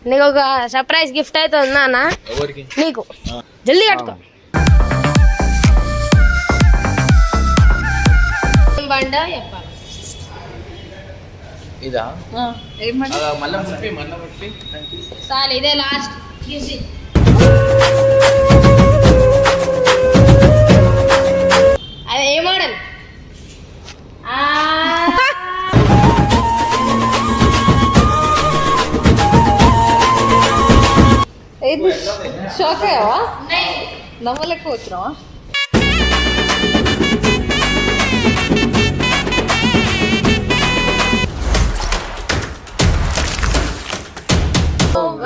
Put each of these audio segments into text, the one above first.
నీకు ఒక surprise gift అయితే ఉందా అన్న? నీకు జల్దీ కట్టుకో. బండ చెప్పాలి ఇదా చాలు, ఇదే లాస్ట్. అదే ఏ మోడల్? షాక్ అయ్యావా? నమ్మలేకపోతున్నావా?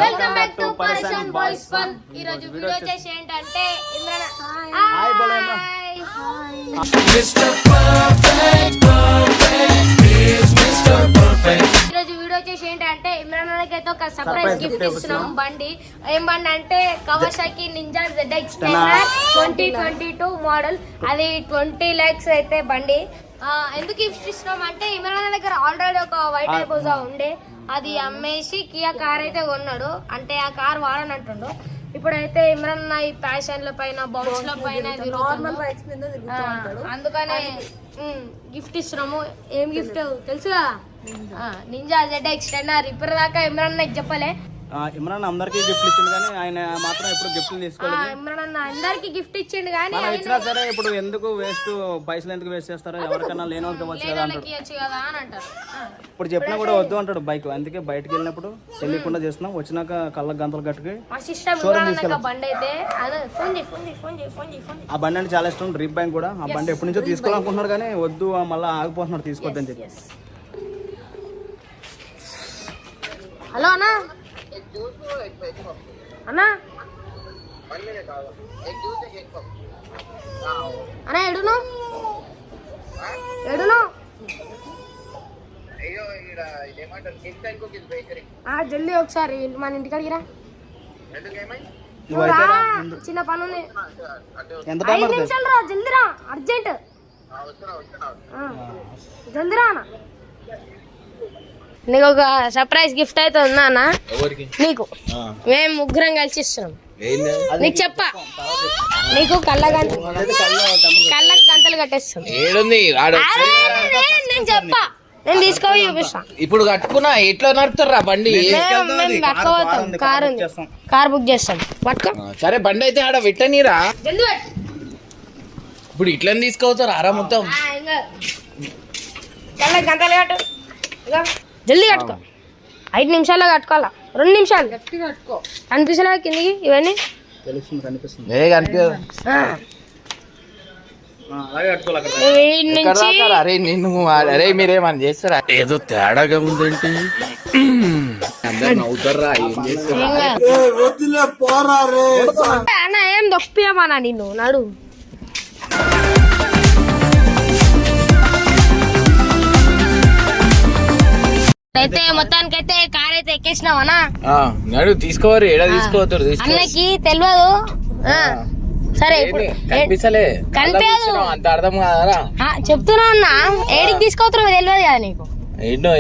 వెల్కమ్ బ్యాక్ టు పరేషాన్ బాయ్స్ ఫన్. ఈ రోజు వీడియో వచ్చేసి ఏంటంటే ఇమ్రాన్ అన్నకి అయితే ఒక సర్ప్రైజ్ గిఫ్ట్ ఇస్తున్నాం. బండి ఏం బండి అంటే కవాసాకి నింజా ZX 2022 మోడల్. అది 20 lakhs అయితే బండి. ఎందుకు గిఫ్ట్ ఇస్తున్నాం అంటే ఇమ్రాన్ దగ్గర ఆల్రెడీ ఒక వైట్ హైబోజా ఉండే, అది అమ్మేసి కియా కార్ అయితే కొన్నాడు. అంటే ఆ కార్ వాడనంటుండు. ఇప్పుడైతే ఇమ్రాన్ ఈ ప్యాషన్ల పైన బౌన్స్ ల పైన అందుకనే గిఫ్ట్ ఇస్తున్నాము. ఏం గిఫ్ట్ తెలుసు కదా, నింజా ZX 10R. ఇప్పటిదాకా ఇమ్రాన్ నాకు చెప్పలే. ఇమ్రాన్ అందరికి గిఫ్ట్ ఇచ్చిండు కానీ ఆయన మాత్రం ఎప్పుడు గిఫ్ట్లు తీసుకోలేదు. ఇమ్రాన్ అన్న అందరికి గిఫ్ట్ ఇచ్చిండు కానీ ఇచ్చినా సరే ఇప్పుడు ఎందుకు వేస్ట్, పైసలు ఎందుకు వేస్ట్ చేస్తారో, ఎవరికైనా లేని వాళ్ళకి ఇవ్వచ్చు కదా అంటారు. ఇప్పుడు చెప్పినా కూడా వద్దు అంటాడు బైక్. అందుకే బయటకు వెళ్ళినప్పుడు తెలియకుండా చేస్తున్నాం. వచ్చినాక కళ్ళకు గంతలు కట్టుకుని బండి అయితే ఆ బండి అంటే చాలా ఇష్టం. డ్రీప్ బ్యాంక్ కూడా ఆ బండి ఎప్పటి నుంచో తీసుకోవాలనుకుంటున్నారు కానీ వద్దు, మళ్ళీ ఆగిపోతున్నాడు తీసుకోవద్దని చెప్పి. హలో అన్నా అన్నా అన్నా ఎడును జల్దీ ఒకసారి మన ఇంటికాడికి రా. చిన్న పని ఉంది, 5 నిమిషాలు రా. జల్దీ రా, అర్జెంట్. జల్దీ రా అన్న. నీకు ఒక సర్ప్రైజ్ గిఫ్ట్ అయితే ఉందా అన్న? నీకు మేము ముగ్గురం కలిసి ఇస్తున్నాం. నీకు చెప్పా, నీకు కళ్ళకు గంటలు కట్టేస్తాం. నేను చెప్పా, నేను తీసుకోవి చూపిస్తా. ఇప్పుడు కట్టుకున్నా ఎట్లా నడుపుతారా బండి? కార్ ఉంది, కార్ బుక్ చేస్తాం. పట్టుకో. సరే బండి అయితే ఆడ పెట్టనీరా. ఇప్పుడు ఇట్లా తీసుకోవచ్చారు ఆరా మొత్తం. కళ్ళకు గంటలు కట్టు, జల్దీ కట్టుకో. 5 నిమిషాల్లో కట్టుకోవాలా, 2 నిమిషాలు కట్టుకో. కనిపిస్తలే కిందికి ఇవన్నీ అరే నిన్ను అరే మీరేమని చేస్తారా? ఏదో తేడాగా ఉందేంటి? అందరు నవ్వుతారా? ఏం చేస్తారా అన్న? ఏం దొప్పియమన్నా నిన్ను నడు. అయితే మొత్తానికి అయితే కార్ అయితే ఎక్కేసినావనా? నడు తీసుకోవాలి. ఏడా తీసుకోవద్దు, అన్నకి తెలియదు. సరే కనిపిస్తలే, అంత అర్థం కాదరా. చెప్తున్నా అన్న, ఏడికి తీసుకోవద్దు తెలియదు కదా నీకు.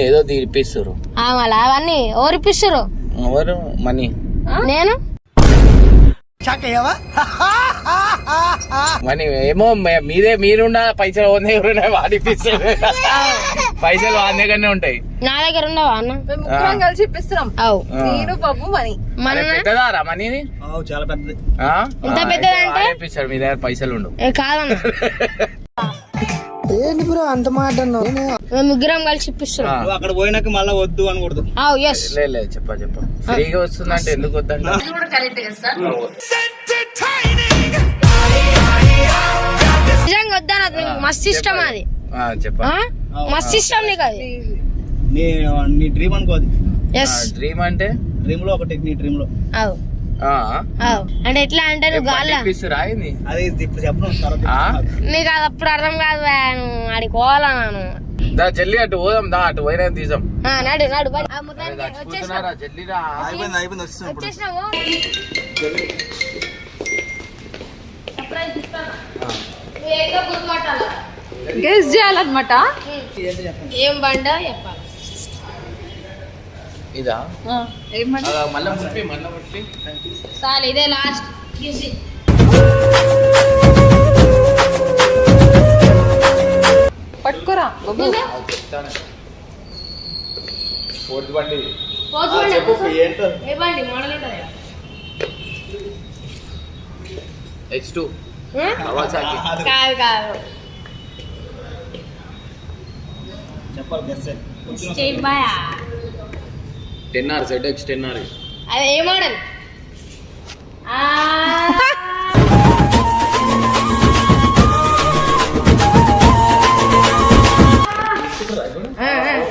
ఏదో తీపిస్తారు మళ్ళీ అవన్నీ ఎవరు ఇప్పిస్తారు? ఎవరు మనీ? నేను మనీ ఏమో మీరున్న పైసలు ఎవరున్నా వాడిపిస్తారు. పైసలు వాడి దగ్గరనే ఉంటాయి, నా దగ్గర ఉండవా అన్న? ముగ్గురం కలిసి ఇప్పిస్తున్నాం. నేను బాబు మనీ. పెద్దదారా మనీది? చాలా పెద్దది. ఎంత పెద్దదంటే ఇప్పిస్తాడు మీ దగ్గర పైసలు ఉండవు. కాదన్న, ఏంటి బ్రో అంత మాట అన్నావు? మేము ముగ్గురం కలిసి ఇప్పిస్తున్నాం. అక్కడ పోయినాక మళ్ళీ వద్దు అనకూడదు. చెప్ప ఫ్రీగా వస్తుందంటే ఎందుకు వద్దండి? నిజంగా వద్దాను, మస్తు ఇష్టం అది. మస్తు ఇష్టం నీకు అది. నీ డ్రీమ్ అనుకోదు. డ్రీమ్ అంటే డ్రీమ్ లో ఒకటి, నీ డ్రీమ్ లో అంటే ఎట్లా అంటే నువ్వు గాలి అది చెప్పను నీకు అది అప్పుడు అర్థం కాదు. ఆడికి పోవాలా నేను? జల్లి అటు పోదాం, దా అటు పోయినా తీసాం. నాడు నాడు వచ్చేసినాము. గెస్ చేయాలన్నమాట. ఏం బండ చెప్పాలి. ఇదా ఏమంటే మళ్ళీ ముప్పి చాలు ఇదే లాస్ట్ పట్టుకోరా బాబు. చెప్తాను ఫోర్త్ బండి ఏంటో ఏ బండి మోడల్ ఉంటుంది H2 కవాసాకి కాదు కాదు చెప్పాలి guess state bye 10R ZX 10R అది ఏ మోడల్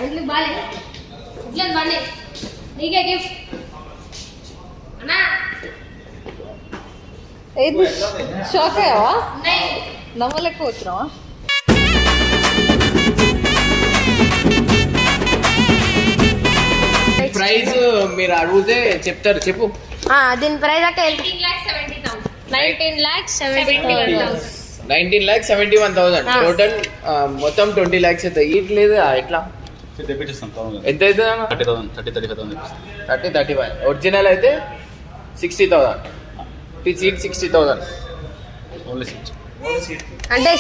ఎందుకు బాలే ఇట్లా బండి నీకే గిఫ్ట్ అన్నా ఏది షాక్ అయ్యావా? ఉన్నాయి నమ్మలేకపోతున్నావా? ప్రైస్ మీరు అడిగితే చెప్తారు చెప్పు దీని ప్రైస్ అంటే 19,70,000 19,71,000 టోటల్ మొత్తం 20 lakhs అవుతాయి ఇట్ లేదు ఎట్లా తెప్పించేస్తాం ఎంత అవుతుంది అన్న 30,000 30-35 ఒరిజినల్ అయితే 60,000 సీట్ 60,000 ఓన్లీ సీట్ అంటే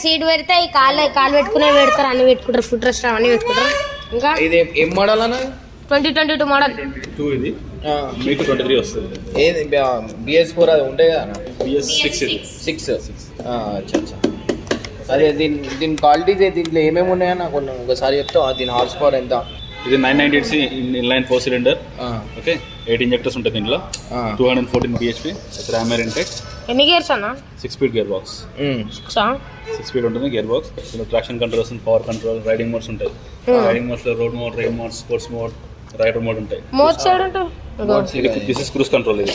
సీట్ పెడితే ఈ కాలు పెట్టుకునే పెడతారు అన్ని పెట్టుకుంటారు ఫుడ్ రెస్ట్ అన్ని పెట్టుకుంటారు ఇంకా ఇది ఏం మోడల్ అన్న 2022 మోడల్ 2 ఇది మీకు 23 వస్తుంది. ఏది BS4 అది ఉంటాయి కదా అన్న BS6 ఇది 6 అచ్చా సరే దీని క్వాలిటీస్ దీంట్లో ఏమేమి ఉన్నాయో నాకు ఒకసారి చెప్తావా దీని హార్స్ పవర్ ఎంత ఇది 998 ఇన్లైన్ 4 సిలిండర్ ఓకే 8 ఇంజెక్టర్స్ ఉంటుంది దీంట్లో 214 bhp ర్యామ్ ఇంటెక్ ఎన్ని గేర్స్ అన్న 6 స్పీడ్ గేర్ బాక్స్ 6 స్పీడ్ ఉంటుంది గేర్ బాక్స్ దీనిలో ట్రాక్షన్ కంట్రోల్ వస్తుంది పవర్ కంట్రోల్ రైడింగ్ మోడ్స్ ఉంటాయి రైడింగ్ మోడ్స్ లో road mode ride mode sports mode rider mode ఉంటాయి మోడ్ సైడ్ ఉంటుంది దిస్ ఇస్ క్రూజ్ కంట్రోల్ ఇది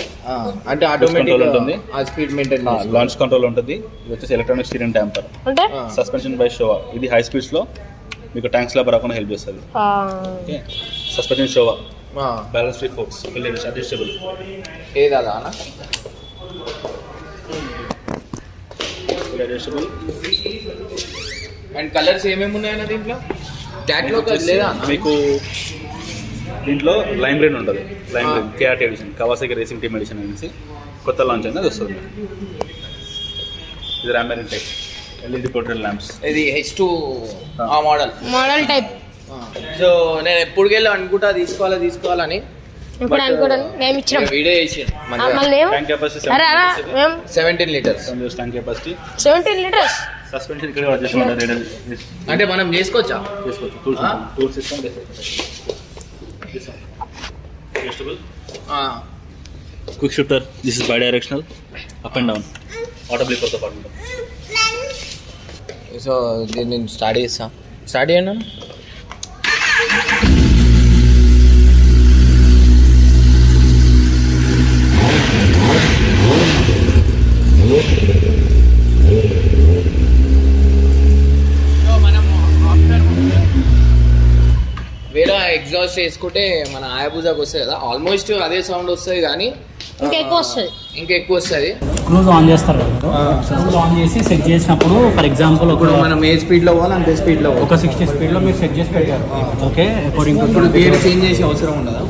అంటే ఆటోమేటిక్ ఉంటుంది ఆ స్పీడ్ మెయింటైన్ లాంచ్ కంట్రోల్ ఉంటుంది ఇది వచ్చేసి ఎలక్ట్రానిక్ స్టీరింగ్ డాంపర్ అంటే సస్పెన్షన్ బై షోవా ఇది హై స్పీడ్స్ లో మీకు ట్యాంక్స్ లో రాకుండా హెల్ప్ చేస్తుంది okay suspension Showa balance free forks fully adjustable ఏది అలా అన్న అడ్జస్టబుల్ అండ్ కలర్స్ ఏమేమి ఉన్నాయన్న దీంట్లో ట్యాక్లో లేదా మీకు దీంట్లో లైమ్ గ్రీన్ ఉంటుంది lime green KRT edition Kawasaki racing team edition అనేసి కొత్త లాంచ్ అనేది అది వస్తుంది ఇది ram intake LED portrait lamps ఇది H2 ఆ మోడల్ టైప్ సో నేను ఎప్పుడుకెళ్ళి అనుకుంటా తీసుకోవాలని ఇప్పుడు అనుకోవడం మేము ఇచ్చినాం వీడియో చేసి మళ్ళీ ఏమో ట్యాంక్ కెపాసిటీ అరే అలా మేము 17 litres tank capacity 17 litres suspension ఇక్కడ అడ్జస్ట్ ఉంటుంది అంటే మనం చేసుకోవచ్చా చేసుకోవచ్చు tool system adjustable quick shifter this is bidirectional up and down auto బ్రేకర్తో పాటు ఉంటుంది సో దీన్ని నేను స్టార్ట్ చేయండి వేరే ఎగ్జాస్ట్ చేసుకుంటే మన ఆయబుజాకి వస్తుంది కదా ఆల్మోస్ట్ అదే సౌండ్ వస్తుంది కానీ ఇంకా ఎక్కువ వస్తుంది క్రూజ్ ఆన్ చేస్తారు కదా క్రూజ్ ఆన్ చేసి సెట్ చేసినప్పుడు ఫర్ ఎగ్జాంపుల్ ఇప్పుడు మనం ఏ స్పీడ్లో పోవాలి అంతే స్పీడ్లో ఒక 60 స్పీడ్లో మీరు సెట్ చేసి పెట్టారు ఓకే అకార్డింగ్ ఇప్పుడు గేర్ చేంజ్ చేసే అవసరం ఉండదా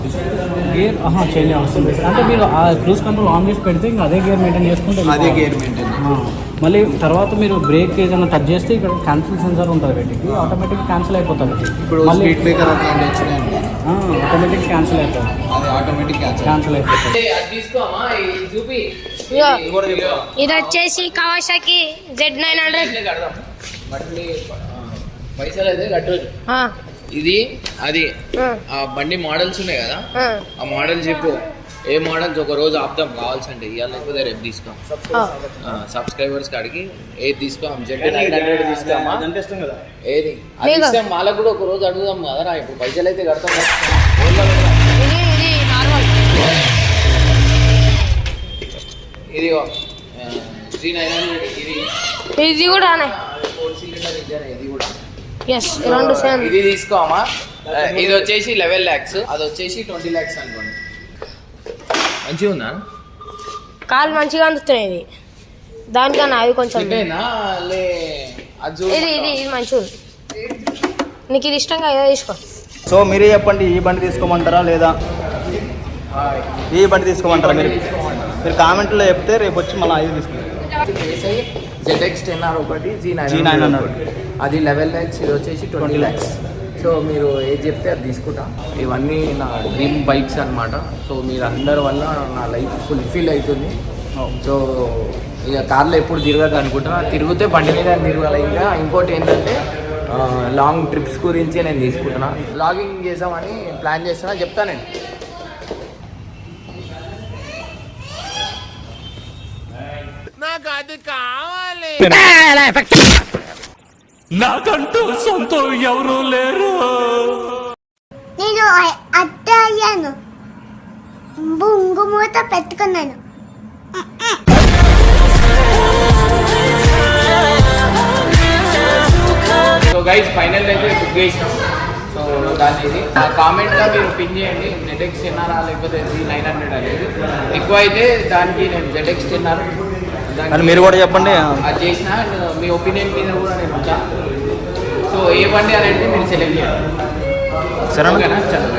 గేర్ చేంజ్ అవసరం లేదు అంటే మీరు ఆ క్రూజ్ కంట్రోల్ ఆన్ చేసి పెడితే ఇంకా అదే గేర్ మెయింటైన్ చేసుకుంటే అదే గేర్ మెయింటైన్ మళ్ళీ తర్వాత మీరు బ్రేక్ ఏదైనా టచ్ చేస్తే ఇక్కడ క్యాన్సిల్ సెన్సార్ ఉంటుంది వీటికి ఆటోమేటిక్ క్యాన్సిల్ అయిపోతుంది ఇప్పుడు స్పీడ్ బ్రేకర్ ఆటోమేటిక్ క్యాన్సిల్ అయిపోతుంది అది ఆటోమేటిక్ క్యాన్సిల్ అయిపోతుంది చూపి ఇది వచ్చేసి కవాసాకి Z900 పైసలు అయితే కట్టవచ్చు ఇది అది ఆ బండి మోడల్స్ ఉన్నాయి కదా ఆ మోడల్ చెప్పు ఏ మోడల్స్ ఒక రోజు ఆపుదాం కావాల్సింటే ఇవాళ లేకపోతే రేపు తీసుకోం సబ్స్క్రైబర్స్ కాడికి ఏది తీసుకోం Z900 తీసుకోమా ఏది అది ఇస్తాం వాళ్ళకు కూడా ఒక రోజు అడుగుదాం కదరా ఇప్పుడు పైసలు అయితే కడతాం ఇది 3900 ఇది కూడా 4 సిలిండర్ ఇంజన్ ఇది కూడా రెండు సేమ్ ఇది తీసుకోమా ఇది వచ్చేసి 11 lakhs అది వచ్చేసి 20 lakhs అనుకోండి మంచిగా ఉందా కాలు మంచిగా అందుతున్నాయి ఇది దానికన్నా అది కొంచెం లే అది ఇది మంచిగా ఉంది నీకు ఇది ఇష్టంగా ఏదో తీసుకో సో మీరే చెప్పండి, ఈ బండి తీసుకోమంటారా లేదా ఈ బండి తీసుకోమంటారా? మీరు కామెంట్లో చెప్తే రేపు వచ్చి మళ్ళీ ఇది తీసుకుంటాం. ZX 10R ఒకటి, G900 ఒకటి. అది 11 lakhs, ఇది వచ్చేసి 20 lakhs. సో మీరు ఏది చెప్తే అది తీసుకుంటా. ఇవన్నీ నా డ్రీమ్ బైక్స్ అన్నమాట. సో మీరు అందరి వల్ల నా లైఫ్ ఫుల్ఫిల్ అవుతుంది. సో ఇక కార్లో ఎప్పుడు తిరగదు అనుకుంటున్నా, తిరిగితే బండి మీద తిరగాలి. ఇంకా ఇంకోటి ఏంటంటే లాంగ్ ట్రిప్స్ గురించి నేను తీసుకుంటున్నా. బ్లాగింగ్ చేద్దామని ప్లాన్ చేస్తున్నా, చెప్తానండి. నాకంటూ సొంతం ఎవరు లేరు. నేను అత్త అయ్యాను, బొంగు మూత పెట్టుకున్నాను. సో గైస్ ఫైనల్ అయితే బుక్ చేసినాం. సో దాని ఇది కామెంట్లో మీరు పిన్ చేయండి, ZX 10R లేకపోతే G900 అనేది. ఎక్కువ అయితే దానికి నేను ZX 10R అని మీరు కూడా చెప్పండి. అది చేసిన మీ ఒపీనియన్ మీద కూడా నేను ఉంటా. సో ఏ బండి అనేది మీరు సెలెక్ట్ చేయాలి. సరేనా? ఓకేనా? చలో.